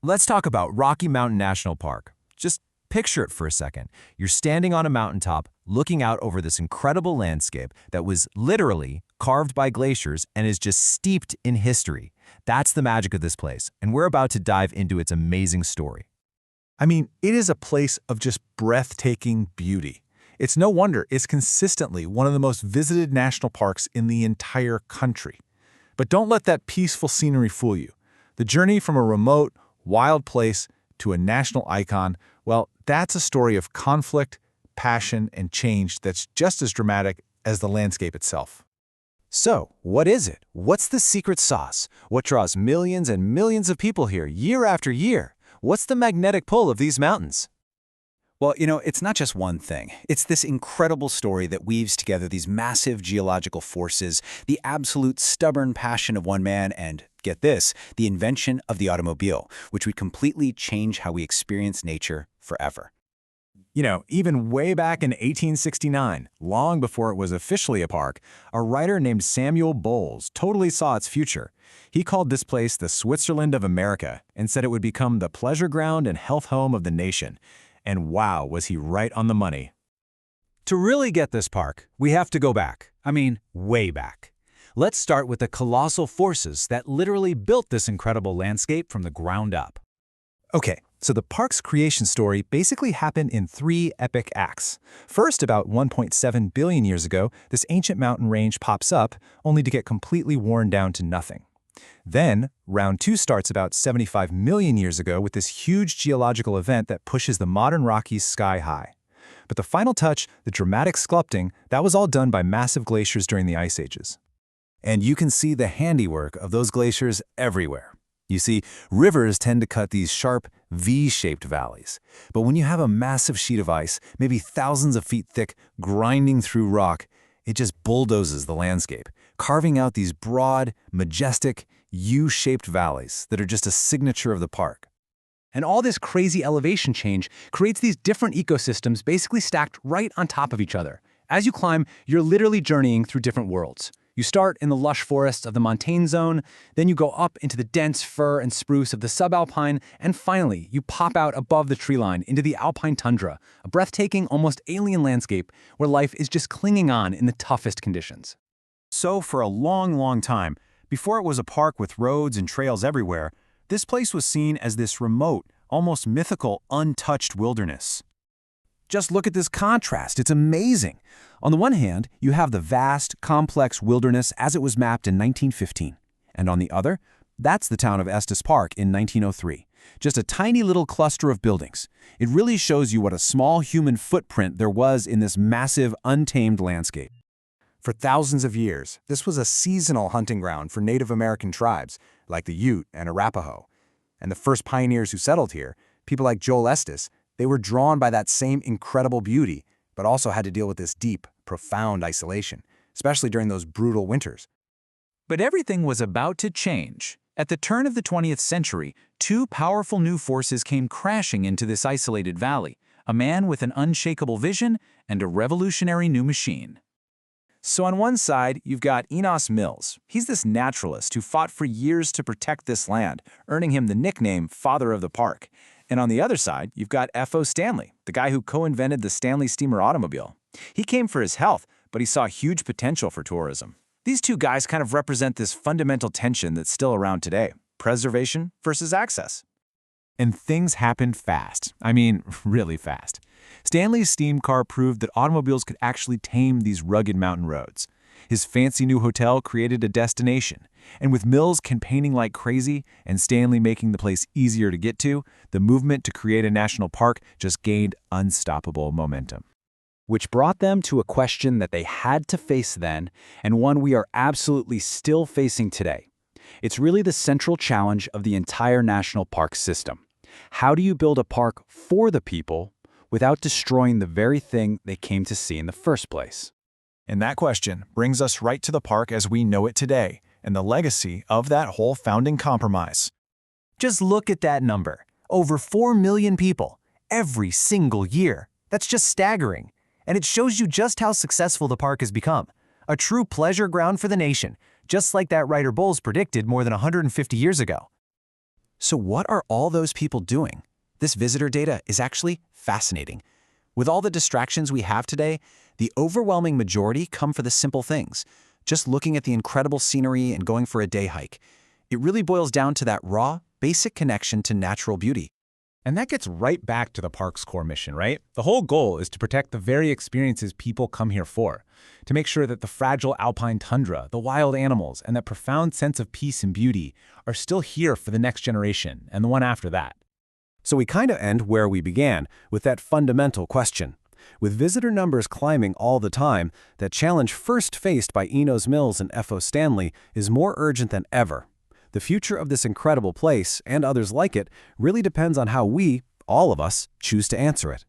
Let's talk about Rocky Mountain National Park. Just picture it for a second. You're standing on a mountaintop, looking out over this incredible landscape that was literally carved by glaciers and is just steeped in history. That's the magic of this place, and we're about to dive into its amazing story. I mean, it is a place of just breathtaking beauty. It's no wonder it's consistently one of the most visited national parks in the entire country. But don't let that peaceful scenery fool you. The journey from a remote, wild place to a national icon, well, that's a story of conflict, passion, and change that's just as dramatic as the landscape itself. So, what is it? What's the secret sauce? What draws millions and millions of people here year after year? What's the magnetic pull of these mountains? Well, it's not just one thing. It's this incredible story that weaves together these massive geological forces, the absolute stubborn passion of one man, and, get this, the invention of the automobile, which would completely change how we experience nature forever. Even way back in 1869, long before it was officially a park, a writer named Samuel Bowles totally saw its future. He called this place the Switzerland of America and said it would become the pleasure ground and health home of the nation. And wow, was he right on the money. To really get this park, we have to go back. Way back. Let's start with the colossal forces that literally built this incredible landscape from the ground up. Okay, so the park's creation story basically happened in 3 epic acts. First, about 1.7 billion years ago, this ancient mountain range pops up, only to get completely worn down to nothing. Then, round 2 starts about 75 million years ago with this huge geological event that pushes the modern Rockies sky high. But the final touch, the dramatic sculpting, that was all done by massive glaciers during the ice ages. And you can see the handiwork of those glaciers everywhere. You see, rivers tend to cut these sharp, V-shaped valleys. But when you have a massive sheet of ice, maybe thousands of feet thick, grinding through rock, it just bulldozes the landscape, carving out these broad, majestic, U-shaped valleys that are just a signature of the park. And all this crazy elevation change creates these different ecosystems basically stacked right on top of each other. As you climb, you're literally journeying through different worlds. You start in the lush forests of the montane zone, then you go up into the dense fir and spruce of the subalpine, and finally, you pop out above the tree line into the alpine tundra, a breathtaking, almost alien landscape where life is just clinging on in the toughest conditions. So for a long, long time, before it was a park with roads and trails everywhere, this place was seen as this remote, almost mythical, untouched wilderness. Just look at this contrast, it's amazing. On the one hand, you have the vast, complex wilderness as it was mapped in 1915. And on the other, that's the town of Estes Park in 1903. Just a tiny little cluster of buildings. It really shows you what a small human footprint there was in this massive, untamed landscape. For thousands of years, this was a seasonal hunting ground for Native American tribes, like the Ute and Arapaho. And the first pioneers who settled here, people like Joel Estes, they were drawn by that same incredible beauty, but also had to deal with this deep, profound isolation, especially during those brutal winters. But everything was about to change. At the turn of the 20th century, 2 powerful new forces came crashing into this isolated valley, a man with an unshakable vision and a revolutionary new machine. So on one side, you've got Enos Mills. He's this naturalist who fought for years to protect this land, earning him the nickname Father of the Park. And on the other side, you've got F.O. Stanley, the guy who co-invented the Stanley Steamer automobile. He came for his health, but he saw huge potential for tourism. These 2 guys kind of represent this fundamental tension that's still around today, preservation versus access. And things happened fast. Really fast. Stanley's steam car proved that automobiles could actually tame these rugged mountain roads. His fancy new hotel created a destination. And with Mills campaigning like crazy and Stanley making the place easier to get to, the movement to create a national park just gained unstoppable momentum. Which brought them to a question that they had to face then, and one we are absolutely still facing today. It's really the central challenge of the entire national park system. How do you build a park for the people without destroying the very thing they came to see in the first place? And that question brings us right to the park as we know it today, and the legacy of that whole founding compromise. Just look at that number. Over 4 million people, every single year. That's just staggering. And it shows you just how successful the park has become. A true pleasure ground for the nation, just like that writer Bowles predicted more than 150 years ago. So what are all those people doing? This visitor data is actually fascinating. With all the distractions we have today, the overwhelming majority come for the simple things, just looking at the incredible scenery and going for a day hike. It really boils down to that raw, basic connection to natural beauty. And that gets right back to the park's core mission, right? The whole goal is to protect the very experiences people come here for, to make sure that the fragile alpine tundra, the wild animals, and that profound sense of peace and beauty are still here for the next generation and the one after that. So we kind of end where we began, with that fundamental question. With visitor numbers climbing all the time, that challenge first faced by Enos Mills and F.O. Stanley is more urgent than ever. The future of this incredible place, and others like it, really depends on how we, all of us, choose to answer it.